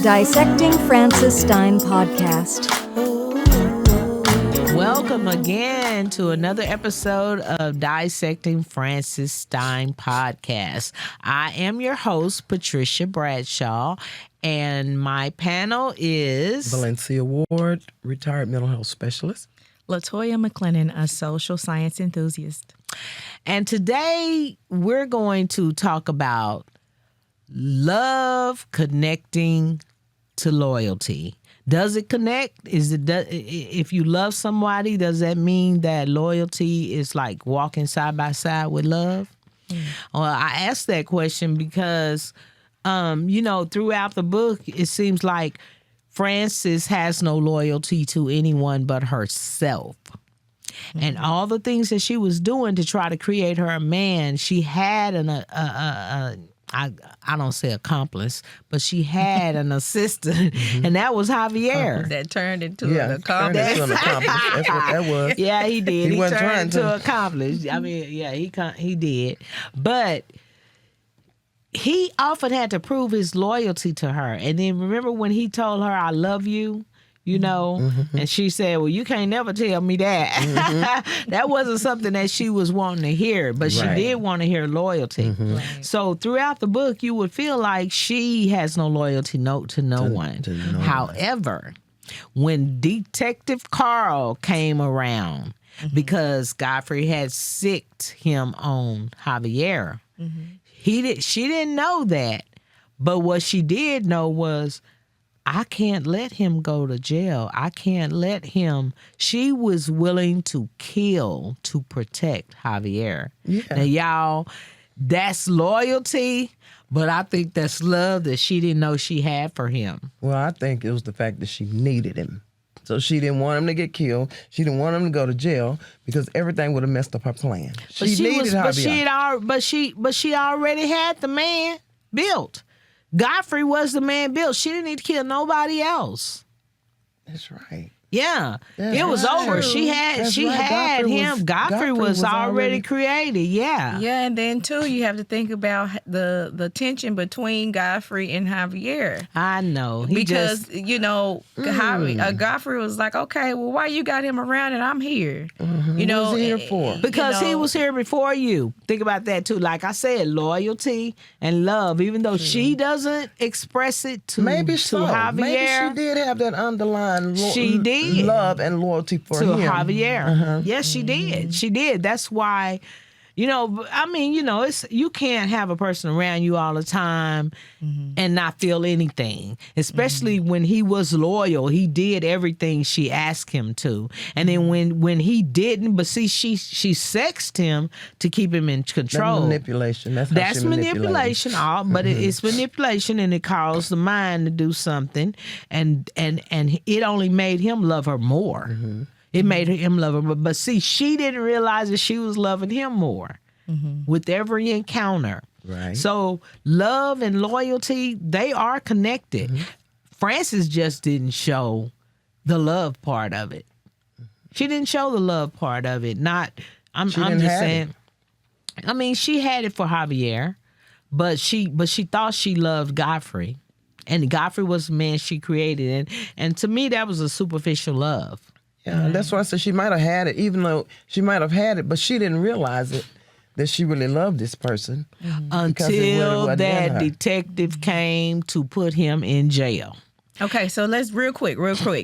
Dissecting Francis Stein Podcast. Welcome again to another episode of Dissecting Francis Stein Podcast. I am your host, Patricia Bradshaw, and my panel is Valencia Ward, retired mental health specialist. Latoya McLennan, a social science enthusiast. And today we're going to talk about love connecting to loyalty. Does it connect? If you love somebody, does that mean that loyalty is like walking side by side with love? Well, I asked that question because, throughout the book, it seems like Francis has no loyalty to anyone but herself. And all the things that she was doing to try to create her a man, she had I don't say accomplice, but she had an assistant, and that was Javier. That turned into Yeah, an accomplice. That's what that was. Yeah, he did. He wasn't turned trying into to. accomplice. I mean, yeah, he did. But he often had to prove his loyalty to her. And then remember when he told her, "I love you," and she said, "Well, you can't never tell me that." That wasn't something that she was wanting to hear, but she did want to hear loyalty. Right. So throughout the book, you would feel like she has no loyalty to no one. However, when Detective Carl came around, because Godfrey had sicked him on Javier, she didn't know that. But what she did know was, I can't let him go to jail. I can't let him. She was willing to kill to protect Javier. Yeah. Now, y'all, that's loyalty, but I think that's love that she didn't know she had for him. Well, I think it was the fact that she needed him. So she didn't want him to get killed. She didn't want him to go to jail because everything would have messed up her plan. She needed Javier. But she already had the man built. Godfrey was the man built. She didn't need to kill nobody else. That's right. Yeah, That's it was right. over. She That's had right. him. Godfrey was already created. Yeah. Yeah, and then too, you have to think about the tension between Godfrey and Javier. I know. Godfrey was like, "Okay, well, why you got him around and I'm here?" What was he here for? Because he was here before you. Think about that too. Like I said, loyalty and love. Even though she doesn't express it to Javier, Maybe she did have that underlying love and loyalty for him. Javier. Yes, she did. She did. That's why, you can't have a person around you all the time and not feel anything, especially when he was loyal. He did everything she asked him to. And then when he didn't, but see, she sexed him to keep him in control. That's manipulation. That's manipulation. But it's manipulation, and it caused the mind to do something, and it only made him love her more. It made him love her, but see, she didn't realize that she was loving him more with every encounter. Right. So love and loyalty, they are connected. Francis just didn't show the love part of it. She didn't show the love part of it. I'm just saying. I mean, she had it for Javier, but she thought she loved Godfrey, and Godfrey was the man she created, and to me that was a superficial love. Yeah, that's why I said she might have had it, even though she might have had it, but she didn't realize it, that she really loved this person. Until that detective came to put him in jail. Okay, so let's real quick,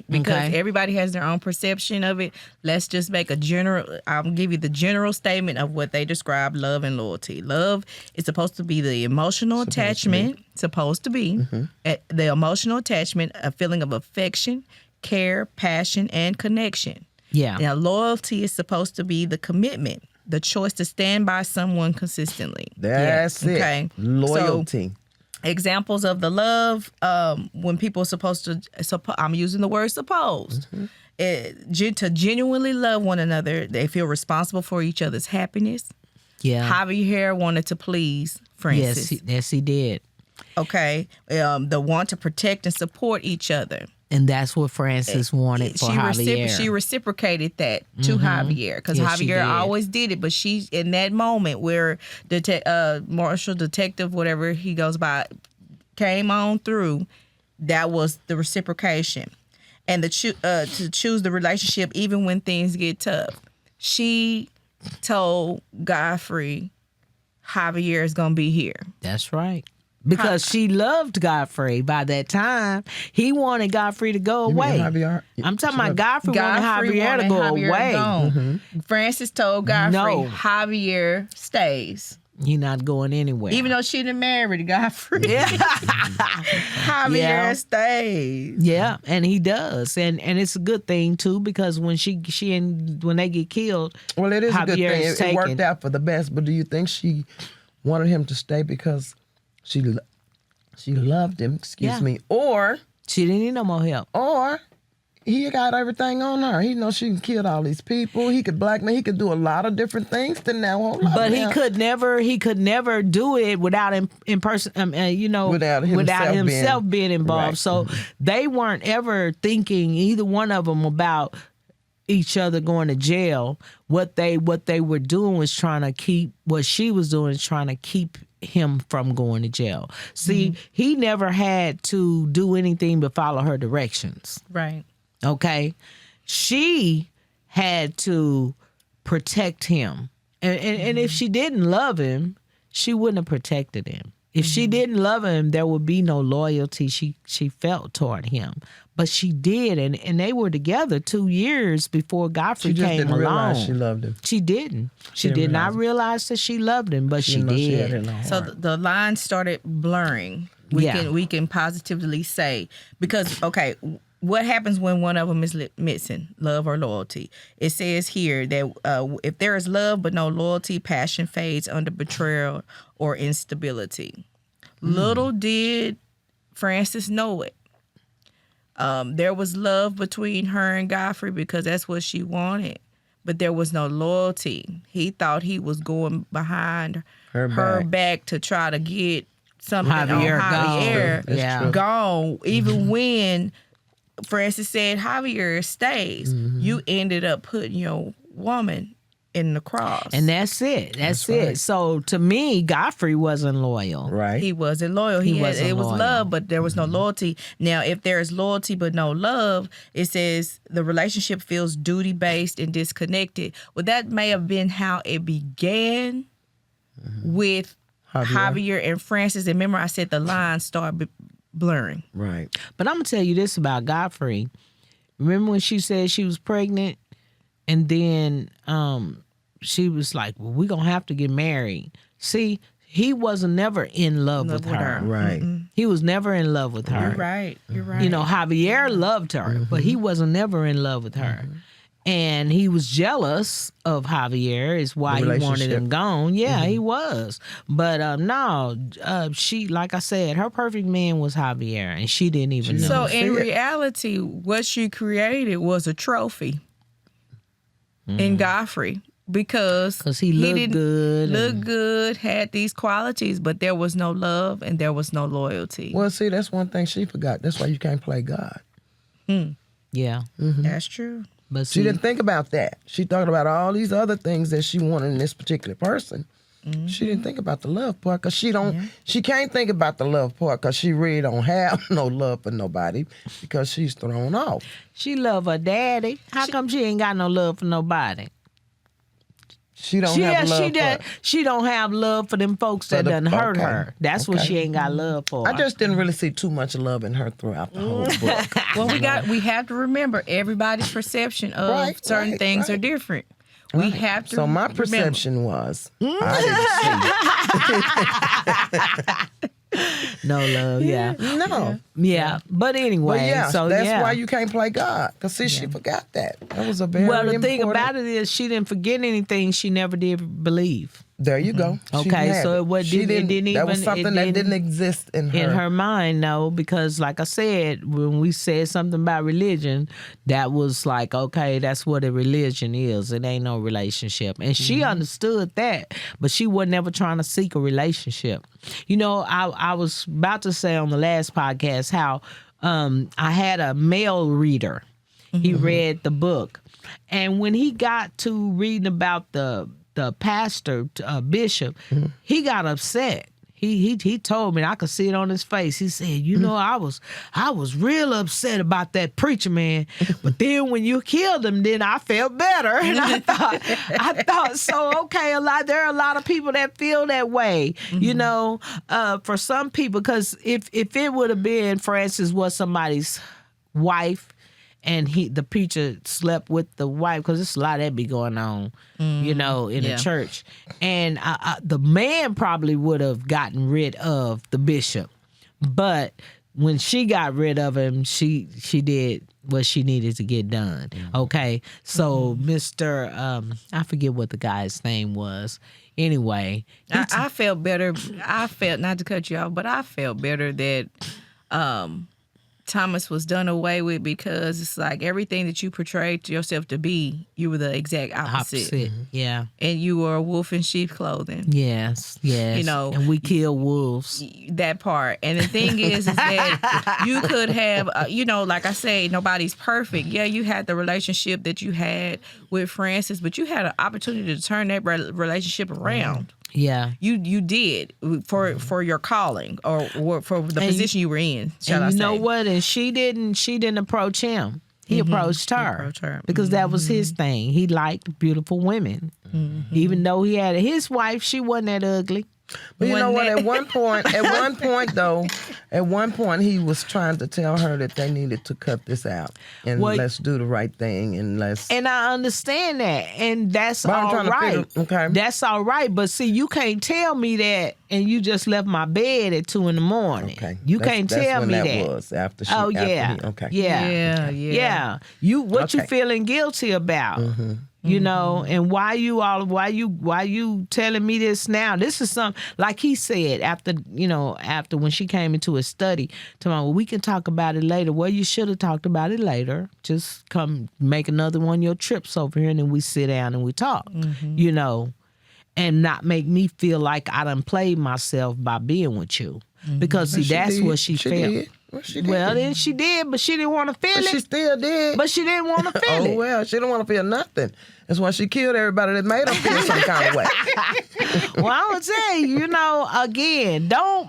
because everybody has their own perception of it. Let's just make I'll give you the general statement of what they describe love and loyalty. Love is supposed to be the emotional attachment, the emotional attachment, a feeling of affection, care, passion, and connection. Yeah. Now, loyalty is supposed to be the commitment, the choice to stand by someone consistently. That's it. Okay. Loyalty. So, examples of the love, when people are supposed to, I'm using the word supposed, to genuinely love one another, they feel responsible for each other's happiness. Yeah. Javier wanted to please Francis. Yes, he did. Okay. The want to protect and support each other. And that's what Francis wanted for Javier. She reciprocated that to Javier, because Javier always did it. But she, in that moment where Marshall Detective, whatever he goes by, came on through, that was the reciprocation. And to choose the relationship even when things get tough. She told Godfrey, Javier is going to be here. That's right. Because she loved Godfrey by that time. He wanted Godfrey to go away. I'm talking about Godfrey wanted Javier to go away. Mm-hmm. Francis told Godfrey, Javier stays. He not going anywhere. Even though she didn't marry Godfrey. Javier stays. Yeah, and he does. And it's a good thing too, because when when they get killed, well, it is Javier a good thing. It worked out for the best, but do you think she wanted him to stay because she loved him, excuse me, or she didn't need no more help, or he got everything on her. He knows she can kill all these people. He could blackmail. He could do a lot of different things to now hold up. But he could never do it without without himself being involved. Right. So they weren't ever thinking, either one of them, about each other going to jail. What they were doing was trying to keep him from going to jail. See, he never had to do anything but follow her directions. Right. Okay? She had to protect him. And if she didn't love him, she wouldn't have protected him. If she didn't love him, there would be no loyalty she felt toward him. But she did, and they were together 2 years before Godfrey came along. She just didn't realize she loved him. She didn't. She did not realize that she loved him, but she did. So the lines started blurring. We can positively say, because, okay, what happens when one of them is missing, love or loyalty? It says here that if there is love but no loyalty, passion fades under betrayal or instability. Little did Francis know it. There was love between her and Godfrey because that's what she wanted, but there was no loyalty. He thought he was going behind her back to try to get something Javier gone. Even when Francis said, Javier stays, you ended up putting your woman in the cross. And that's it. That's it. Right. So to me, Godfrey wasn't loyal. Right. He wasn't loyal. It was love, but there was no loyalty. Now, if there is loyalty but no love, it says the relationship feels duty-based and disconnected. Well, that may have been how it began with Javier and Francis. And remember, I said the lines started blurring. Right. But I'm going to tell you this about Godfrey. Remember when she said she was pregnant and then she was like, well, we're going to have to get married. See, he wasn't never in love with her. Right. He was never in love with her. You're right. You know, Javier loved her, but he wasn't never in love with her. And he was jealous of Javier, is why he wanted him gone. Yeah, he was. But no, she, like I said, her perfect man was Javier, and she didn't even know. So in reality, what she created was a trophy in Godfrey. Because he looked good, had these qualities, but there was no love and there was no loyalty. Well, see, that's one thing she forgot. That's why you can't play God. Yeah. That's true. But she didn't think about that. She thought about all these other things that she wanted in this particular person. She didn't think about the love part because she can't think about the love part because she really don't have no love for nobody because she's thrown off. She love her daddy. How come she ain't got no love for nobody? She don't have love she don't have love for them folks that done hurt her. That's what she ain't got love for. I just didn't really see too much love in her throughout the whole book. Well, we have to remember everybody's perception of certain things are different. We have to. So my perception was I didn't see. No love, No. Yeah. But anyway, that's why you can't play God. Because see, she forgot that. That was a very important. The thing about it is she didn't forget anything she never did believe. There you go. Okay, so that was something that didn't exist in her. In her mind, no, because like I said, when we said something about religion, that was like, okay, that's what a religion is. It ain't no relationship. And she understood that, but she wasn't ever trying to seek a relationship. You know, I was about to say on the last podcast how I had a male reader. He read the book. And when he got to reading about the pastor, bishop, he got upset. He told me, and I could see it on his face. He said, you know, I was real upset about that preacher man, but then when you killed him, then I felt better. And I thought so. Okay, there are a lot of people that feel that way. You know, for some people, because if it would have been Francis was somebody's wife, and the preacher slept with the wife, because there's a lot that be going on, you know, in the church. And the man probably would have gotten rid of the bishop. But when she got rid of him, she did what she needed to get done. Okay? So Mr. I forget what the guy's name was. Anyway. I felt better. I felt, not to cut you off, but I felt better that Thomas was done away with, because it's like everything that you portrayed yourself to be, you were the exact opposite. Yeah. And you were a wolf in sheep clothing. Yes. You know. And we kill wolves. That part. And the thing is that you could have, you know, like I say, nobody's perfect. Yeah, you had the relationship that you had with Francis, but you had an opportunity to turn that relationship around. Yeah, you did for your calling or for the position you were in. You know what? And she didn't approach him. He approached her because that was his thing. He liked beautiful women, even though he had his wife. She wasn't that ugly. But you know what? At one point, he was trying to tell her that they needed to cut this out and let's do the right thing and let's. And I understand that, and that's all right. Okay, that's all right. But see, you can't tell me that, and you just left my bed at 2 a.m. Okay, you can't tell me that. That was after she. Oh yeah. Okay. Yeah. You feeling guilty about? You know, and why you telling me this now? This is something, like he said, after when she came into his study, well, we can talk about it later. Well, you should have talked about it later. Just come make another one of your trips over here, and then we sit down and we talk, you know, and not make me feel like I done played myself by being with you. Because see, that's what she felt. Did. Well, then she did, but she didn't want to feel it. She still did. But she didn't want to feel it. Oh, well, she didn't want to feel nothing. That's why she killed everybody that made her feel some kind of way. Well, I would say, you know, again, don't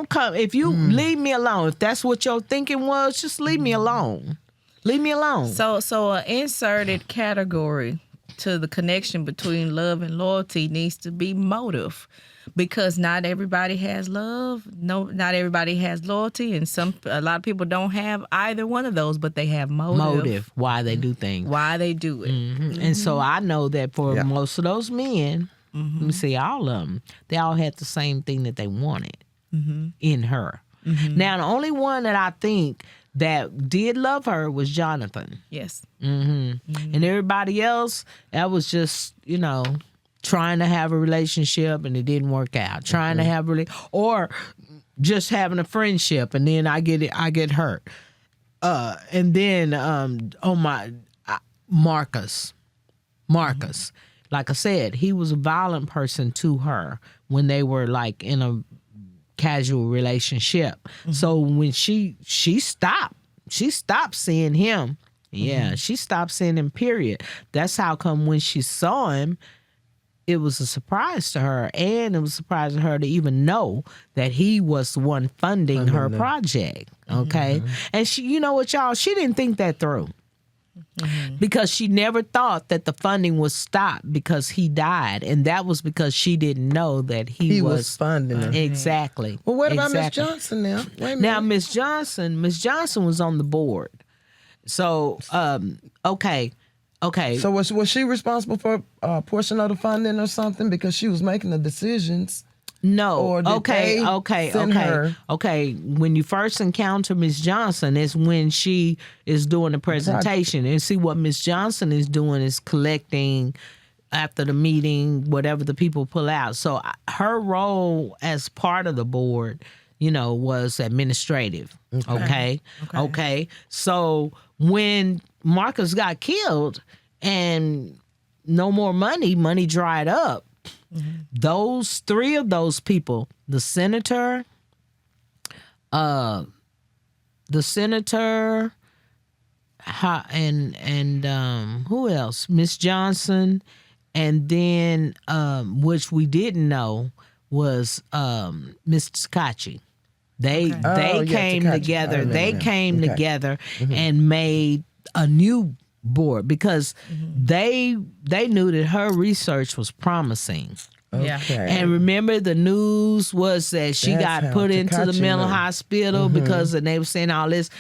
come. If you leave me alone, if that's what your thinking was, just leave me alone. Leave me alone. So an inserted category to the connection between love and loyalty needs to be motive. Because not everybody has love, not everybody has loyalty, and a lot of people don't have either one of those, but they have motive. Why they do things. Why they do it. And so I know that for most of those men, let me see, all of them, they all had the same thing that they wanted in her. Now, the only one that I think that did love her was Jonathan. Yes. And everybody else, that was just, you know, trying to have a relationship and it didn't work out. Trying to have or just having a friendship, and then I get hurt. And then Marcus. Like I said, he was a violent person to her when they were like in a casual relationship. So when she stopped seeing him. Yeah, she stopped seeing him, period. That's how come when she saw him, it was a surprise to her, and it was a surprise to her to even know that he was the one funding her project, okay? And she, you know what, y'all, she didn't think that through. Because she never thought that the funding would stop because he died, and that was because she didn't know that he was funding her. Exactly. Well, what about Miss Johnson now? Wait a minute. Now, Miss Johnson was on the board. So, okay. So was she responsible for a portion of the funding or something because she was making the decisions? No. Or did they send her? Okay. When you first encounter Miss Johnson, it's when she is doing the presentation. And see, what Miss Johnson is doing is collecting after the meeting, whatever the people pull out. So her role as part of the board, you know, was administrative. Okay. So when Marcus got killed and no more money dried up, those three of those people, the senator, and who else? Miss Johnson, and then which we didn't know was Miss Takachi. They came Takachi. together. They him. came Okay. together and made a new board because they knew that her research was promising. Yeah. Okay. And remember, the news was that she That's got how put into the Takachi mental knew. hospital because and they were saying all this.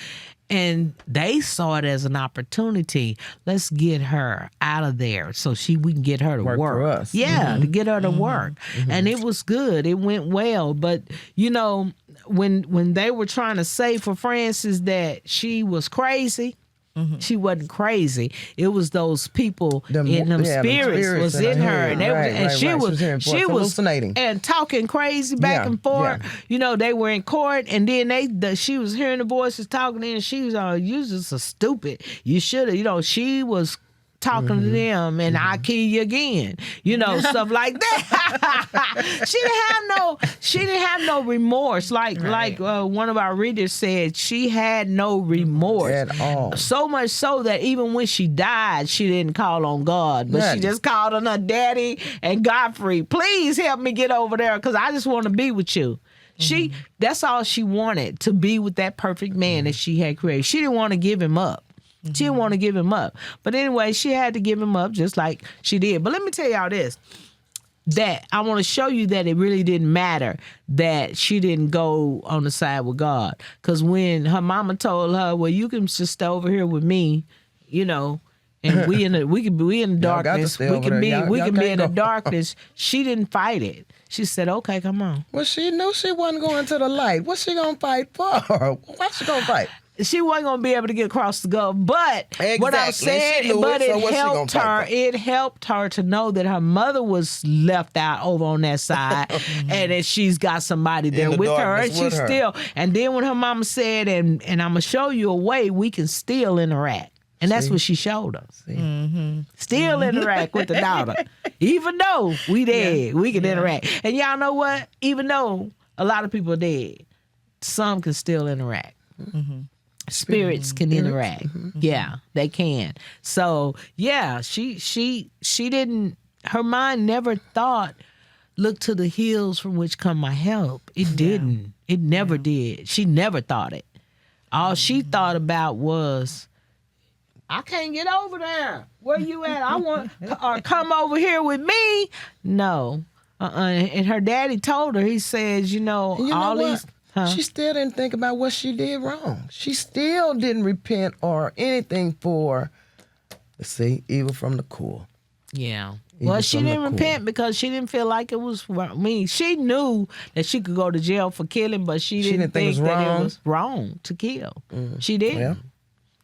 And they saw it as an opportunity. Let's get her out of there so we can get her to Work work. for us. Yeah, to get her to work. And it was good. It went well. But, you know, when they were trying to say for Francis that she was crazy, she wasn't crazy. It was those people in them spirits was in her, and they she was hallucinating and talking crazy back and forth. Yeah. You know, they were in court, and then she was hearing the voices talking, and she was you just so stupid. You should have. You know, she was talking to them, and I kill you again. You know, stuff like that. She didn't have no remorse. Like one of our readers said, she had no remorse at all. So much so that even when she died, she didn't call on God, but she just called on her daddy and Godfrey. Please help me get over there because I just want to be with you. That's all she wanted, to be with that perfect man that she had created. She didn't want to give him up. She didn't want to give him up. But anyway, she had to give him up just like she did. But let me tell y'all this, that I want to show you that it really didn't matter that she didn't go on the side with God. Because when her mama told her, well, you can just stay over here with me, you know, and we can be in the darkness. We can be in the darkness. She didn't fight it. She said, okay, come on. Well, she knew she wasn't going to the light. What's she going to fight for? What's she going to fight? She wasn't gonna be able to get across the Gulf, but what I'm saying, but it helped her. It helped her to know that her mother was left out over on that side, and that she's got somebody there with her, and she's still. And then when her mama said, "And I'm gonna show you a way we can still interact," and that's what she showed us. Still interact with the daughter, even though we dead, we can interact. And y'all know what? Even though a lot of people are dead, some can still interact. Spirits can interact. Yeah, they can. So yeah, she didn't. Her mind never thought, look to the hills from which come my help. It didn't. It never did. She never thought it. All she thought about was, I can't get over there. Where you at? I want or come over here with me. No. And her daddy told her. He says, all these. She still didn't think about what she did wrong. She still didn't repent or anything for, evil from the cool. Yeah. Well, she didn't repent because she didn't feel like it was wrong. I mean, she knew that she could go to jail for killing, but she didn't think that it was wrong to kill. She didn't.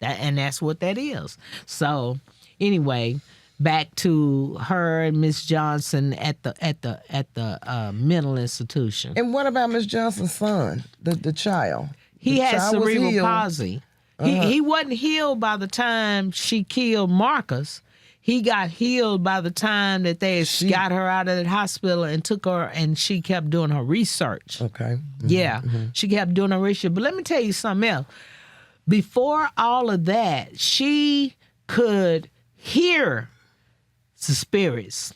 Yeah. And that's what that is. So, anyway, back to her and Miss Johnson at the mental institution. And what about Miss Johnson's son, the child? He had cerebral palsy. He wasn't healed by the time she killed Marcus. He got healed by the time that they got her out of the hospital and took her, and she kept doing her research. Okay. Yeah, she kept doing her research. But let me tell you something else. Before all of that, she could hear the spirits.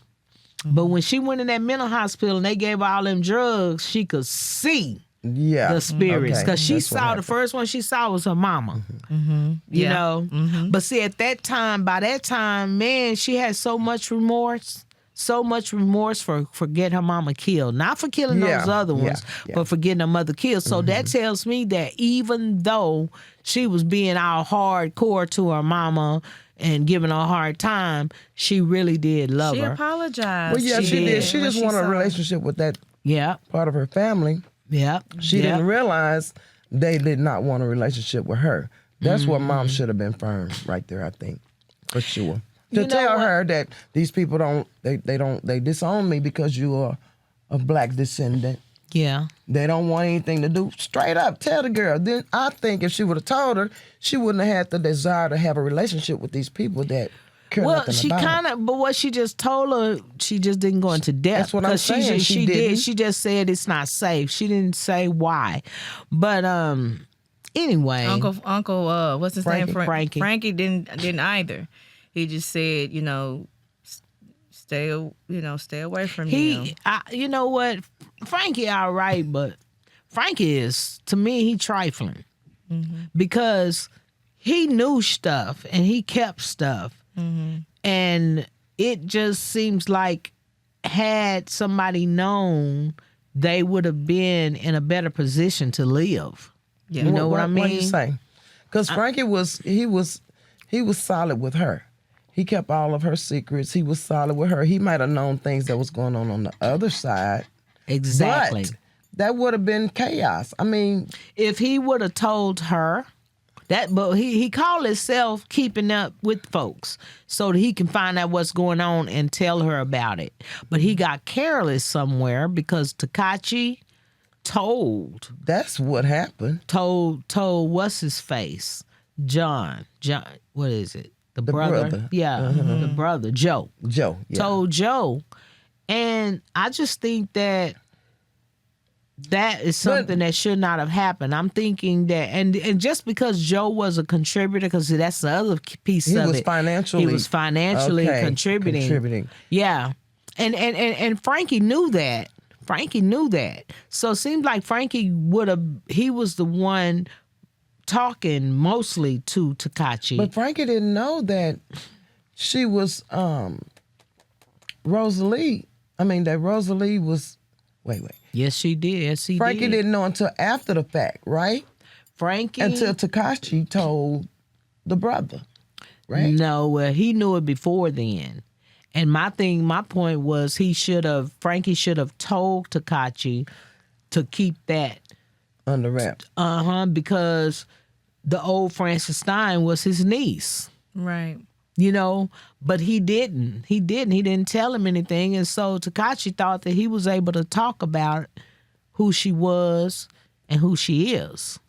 But when she went in that mental hospital and they gave her all them drugs, she could see the spirits. Because she saw, the first one she saw was her mama. You know? But see, by that time, man, she had so much remorse. So much remorse for getting her mama killed. Not for killing those other ones, but for getting her mother killed. So that tells me that even though she was being all hardcore to her mama and giving her a hard time, she really did love her. She apologized. Well, yeah, she did. She just wanted a relationship with that part of her family. Yeah. She didn't realize they did not want a relationship with her. That's what mom should have been firm right there, I think, for sure. To tell her that these people they disown me because you are a black descendant. Yeah. They don't want anything to do. Straight up, tell the girl. Then I think if she would have told her, she wouldn't have had the desire to have a relationship with these people that care nothing about her. But what she just told her, she just didn't go into depth. That's what I'm saying. She did. She just said it's not safe. She didn't say why. But anyway, Uncle, what's his name? Frankie. Frankie didn't either. He just said, stay away from him. You know what? Frankie all right, but Frankie is, to me, he trifling. Because he knew stuff and he kept stuff. And it just seems like had somebody known, they would have been in a better position to live. Yeah. You know what I mean? What you say? Because Frankie was solid with her. He kept all of her secrets. He was solid with her. He might have known things that was going on the other side. Exactly. But that would have been chaos. I mean, if he would have told her that, but he called himself keeping up with folks so that he can find out what's going on and tell her about it. But he got careless somewhere because Tekashi told that's what happened. what's his face? John, what is it? The brother. Yeah, the brother, Joe. Joe. Yeah. Told Joe. And I just think that is something that should not have happened. I'm thinking that, and just because Joe was a contributor, because that's the other piece of it. He was financially contributing. Yeah. And Frankie knew that. So it seemed like Frankie he was the one talking mostly to Tekashi. But Frankie didn't know that she was Rosalie. I mean, that Rosalie was. Wait. Yes, she did. Yes, he Frankie did. didn't know until after the fact, right? Until Tekashi told the brother, right? No, well, he knew it before then. And my point was Frankie should have told Tekashi to keep that under wraps. Because the old Francis Stein was his niece. Right. You know, but he didn't. He didn't tell him anything. And so Tekashi thought that he was able to talk about who she was and who she is.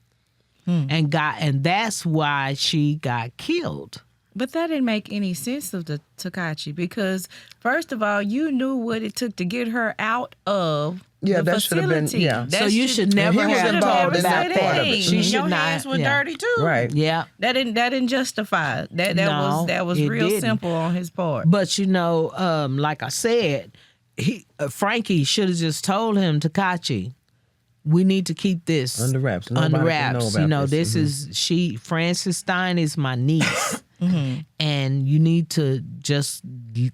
And that's why she got killed. But that didn't make any sense of the Tekashi, because first of all, you knew what it took to get her out of the that should have been, facility. So you should never have involved in that part of it. She should Your not. hands were dirty too. Right. Yeah. That didn't justify it. That was real didn't. simple on his part. But like I said, Frankie should have just told him, Tekashi, we need to keep this under wraps. Under wraps. This is Francis Stein is my niece. And you need to just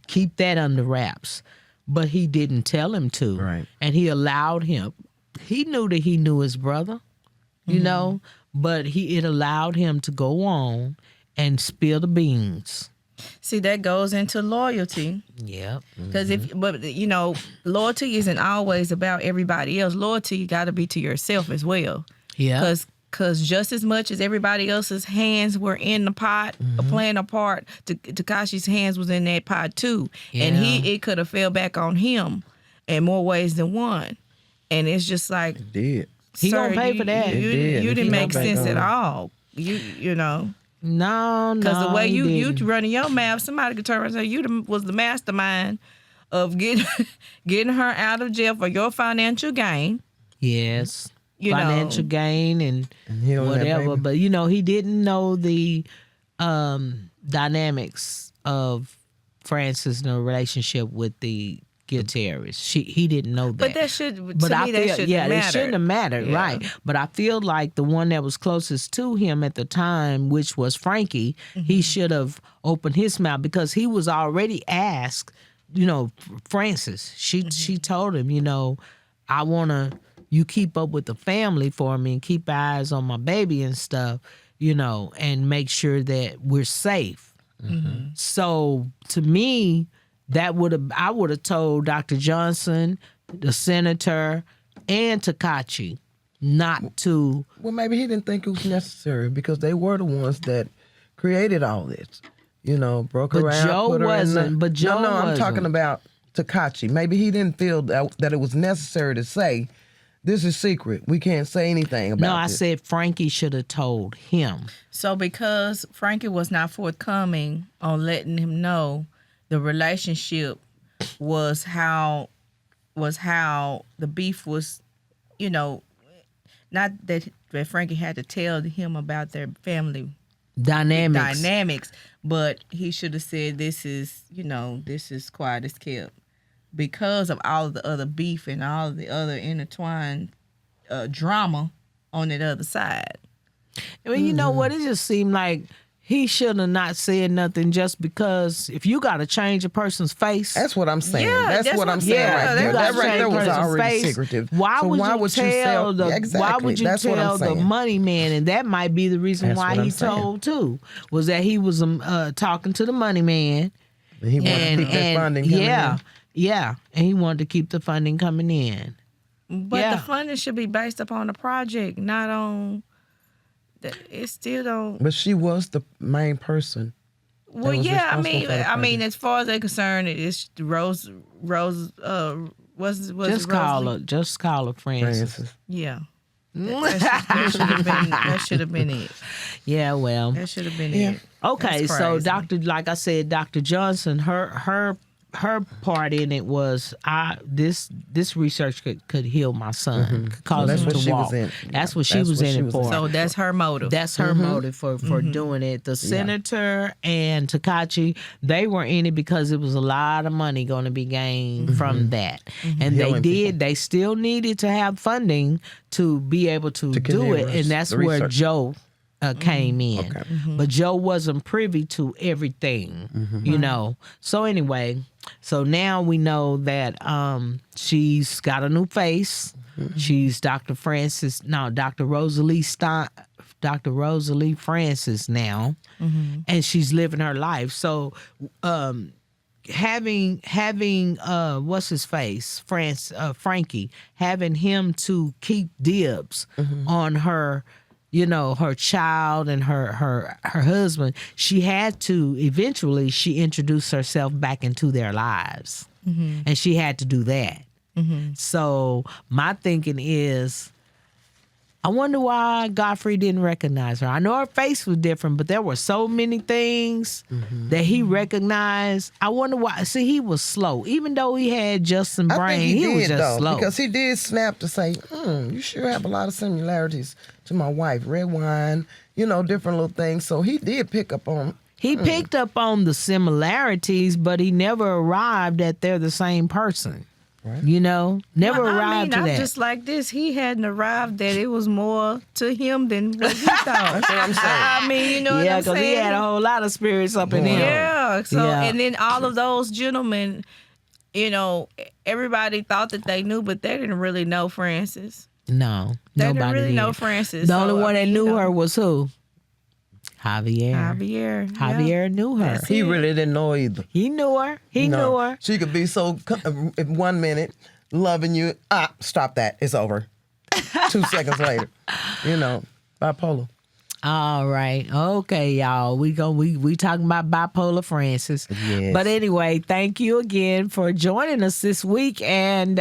keep that under wraps. But he didn't tell him to. Right. And he allowed him. He knew that he knew his brother, you know, but it allowed him to go on and spill the beans. See, that goes into loyalty. Yeah. Because loyalty isn't always about everybody else. Loyalty got to be to yourself as well. Yeah. Because just as much as everybody else's hands were in the pot, playing a part, Tekashi's hands was in that pot too. Yeah. And it could have fell back on him in more ways than one. And it's just like, it did. He gonna pay for that. You didn't make sense at all. You know. No. Because the way you didn't. running your mouth, somebody could turn around and say you was the mastermind of getting her out of jail for your financial gain. Yes. Financial gain and whatever. But, he didn't know the dynamics of Francis in a relationship with the Gutierrez. He didn't know that. But that shouldn't matter. It shouldn't have mattered, right. But I feel like the one that was closest to him at the time, which was Frankie, he should have opened his mouth because he was already asked, Francis, she told him, I want to, you keep up with the family for me and keep eyes on my baby and stuff, and make sure that we're safe. So to me, I would have told Dr. Johnson, the senator, and Tekashi not to. Well, maybe he didn't think it was necessary because they were the ones that created all this. Broke her out. Joe wasn't. But Joe No, I'm wasn't. talking about Tekashi. Maybe he didn't feel that it was necessary to say, this is secret. We can't say anything about it. No, I said Frankie should have told him. So because Frankie was not forthcoming on letting him know the relationship was how the beef was, not that Frankie had to tell him about their family dynamics, but he should have said, this is quiet as kept. because of all of the other beef and all of the other intertwined drama on that other side. I mean, you know what? It just seemed like he should have not said nothing just because if you got to change a person's face. That's what I'm saying. Yeah, that's what I'm saying right there. That right there was already secretive. Why would you tell the money man? And that might be the reason why he told too, was that he was talking to the money man. And he wanted to keep that funding coming in. Yeah, and he wanted to keep the funding coming in. But the funding should be based upon the project, not on... It still don't. But she was the main person. Well, yeah, I mean, as far as they're concerned, it's Rose. Just call her Francis. Yeah, that should have been it. Yeah, well, that should have been it. Okay, so like I said, Dr. Johnson, her part in it was this research could heal my son, could cause him to walk. That's what she was in it for. So that's her motive. That's her motive for doing it. The senator and Takachi, they were in it because it was a lot of money going to be gained from that, and they still needed to have funding to be able to do it, and that's where Joe came in. Okay. But Joe wasn't privy to everything, you know. So anyway, so now we know that she's got a new face. She's Dr. Rosalie Stein, Dr. Rosalie Francis now, and she's living her life. So having what's his face, Frankie, having him to keep dibs on her, you know, her child and her husband, she had to eventually, she introduced herself back into their lives. And she had to do that. So my thinking is, I wonder why Godfrey didn't recognize her. I know her face was different, but there were so many things that he recognized. I wonder why. See, he was slow. Even though he had Justin Brain, he was just slow. Because he did snap to say, you sure have a lot of similarities to my wife. Red wine, you know, different little things. So he did pick up on... He picked up on the similarities, but he never arrived at they're the same person. Right. You know, never arrived to that. I'm just like this. He hadn't arrived that it was more to him than what he thought. That's what I'm saying. I mean, you know what I'm saying? Yeah, because he had a whole lot of spirits up in him. Yeah. So, and then all of those gentlemen, you know, everybody thought that they knew, but they didn't really know Francis. No, they nobody didn't really did. know Francis. The only one that knew her was who? Javier knew her. He really didn't know either. He knew her. He knew her. She could be so, 1 minute, loving you. Stop that. It's over. 2 seconds later. You know, bipolar. All right. Okay, y'all. We talking about bipolar Francis. Yes. But anyway, thank you again for joining us this week. And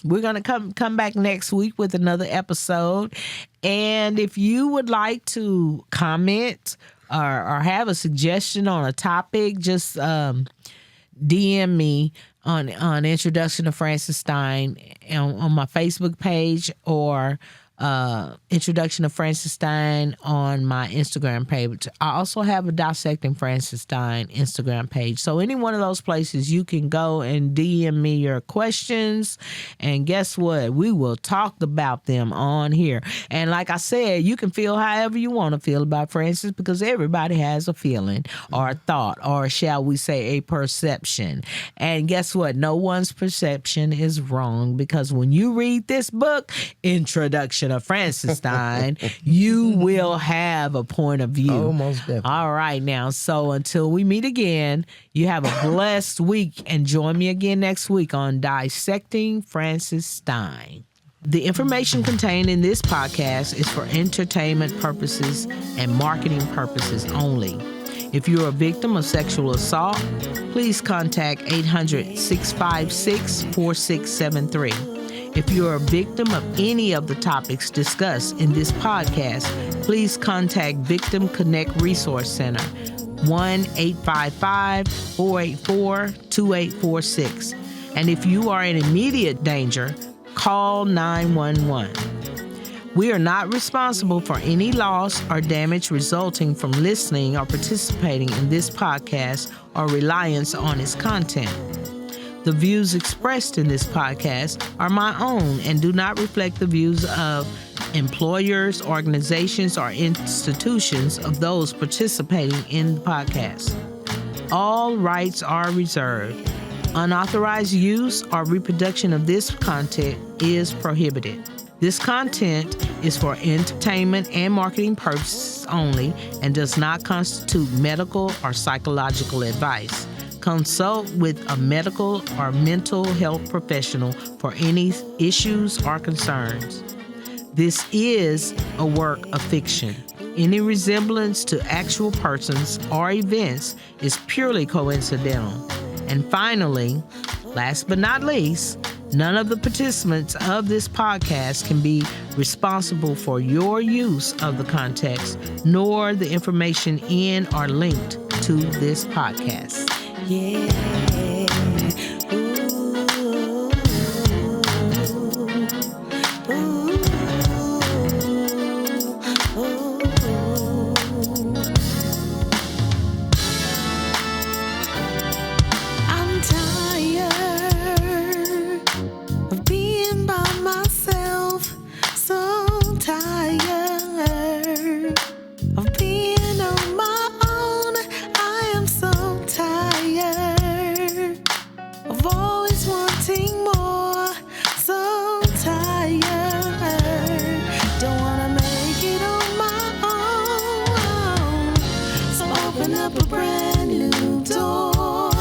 we're going to come back next week with another episode. And if you would like to comment or have a suggestion on a topic, just DM me on Introduction to Francis Stein on my Facebook page, or Introduction to Francis Stein on my Instagram page. I also have a Dissecting Francis Stein Instagram page. So any one of those places, you can go and DM me your questions. And guess what? We will talk about them on here. And like I said, you can feel however you want to feel about Francis, because everybody has a feeling or a thought, or shall we say a perception. And guess what? No one's perception is wrong, because when you read this book, Introduction of Francis Stein, you will have a point of view. Oh, most definitely. All right, now. So until we meet again, you have a blessed week, and join me again next week on Dissecting Francis Stein. The information contained in this podcast is for entertainment purposes and marketing purposes only. If you're a victim of sexual assault, please contact 800-656-4673. If you're a victim of any of the topics discussed in this podcast, please contact Victim Connect Resource Center, 1-855-484-2846. And if you are in immediate danger, call 911. We are not responsible for any loss or damage resulting from listening or participating in this podcast or reliance on its content. The views expressed in this podcast are my own and do not reflect the views of employers, organizations, or institutions of those participating in the podcast. All rights are reserved. Unauthorized use or reproduction of this content is prohibited. This content is for entertainment and marketing purposes only and does not constitute medical or psychological advice. Consult with a medical or mental health professional for any issues or concerns. This is a work of fiction. Any resemblance to actual persons or events is purely coincidental. And finally, last but not least, none of the participants of this podcast can be responsible for your use of the context, nor the information in or linked to this podcast. Yeah. I'm tired of being by myself, so tired of being on my own. I am so tired of always wanting more, so tired. Don't wanna make it on my own, so open up a brand new door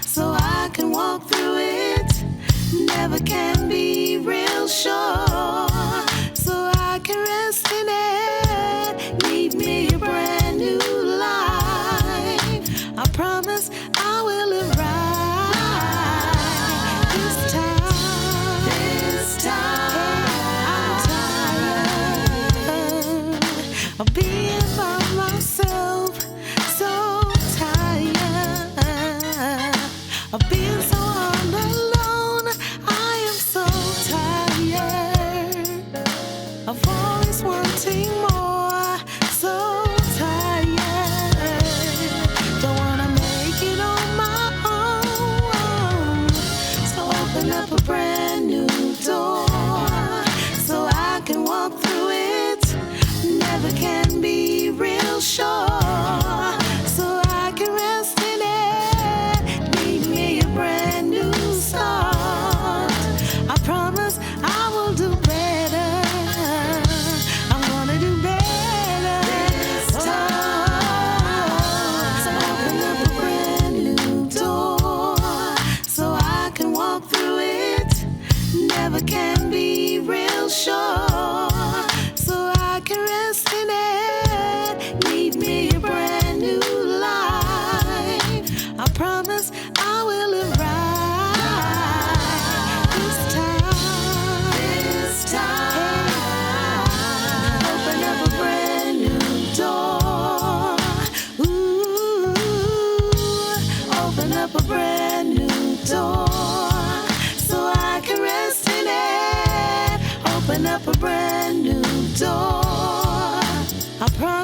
so I can walk through it. Never can be real sure, so I can rest in it. Leave me a brand new life. I promise I will arrive this time. I'm tired of being by myself, so tired of being so all alone. I am so tired of always wanting more, so tired. Don't wanna make it on my own, so open up a brand new door so I can walk through it. Never can be real sure, so I can rest in it. Need me a brand new start. I promise I will do better. I'm gonna do better this time. So open up a brand new door so I can walk through it. Never can be real sure, so I can rest in it. Need me a brand new life. I promise I will arrive this time. Open up a brand new door. Ooh, open up a brand new door so I can rest in it. Open up a brand new door. I promise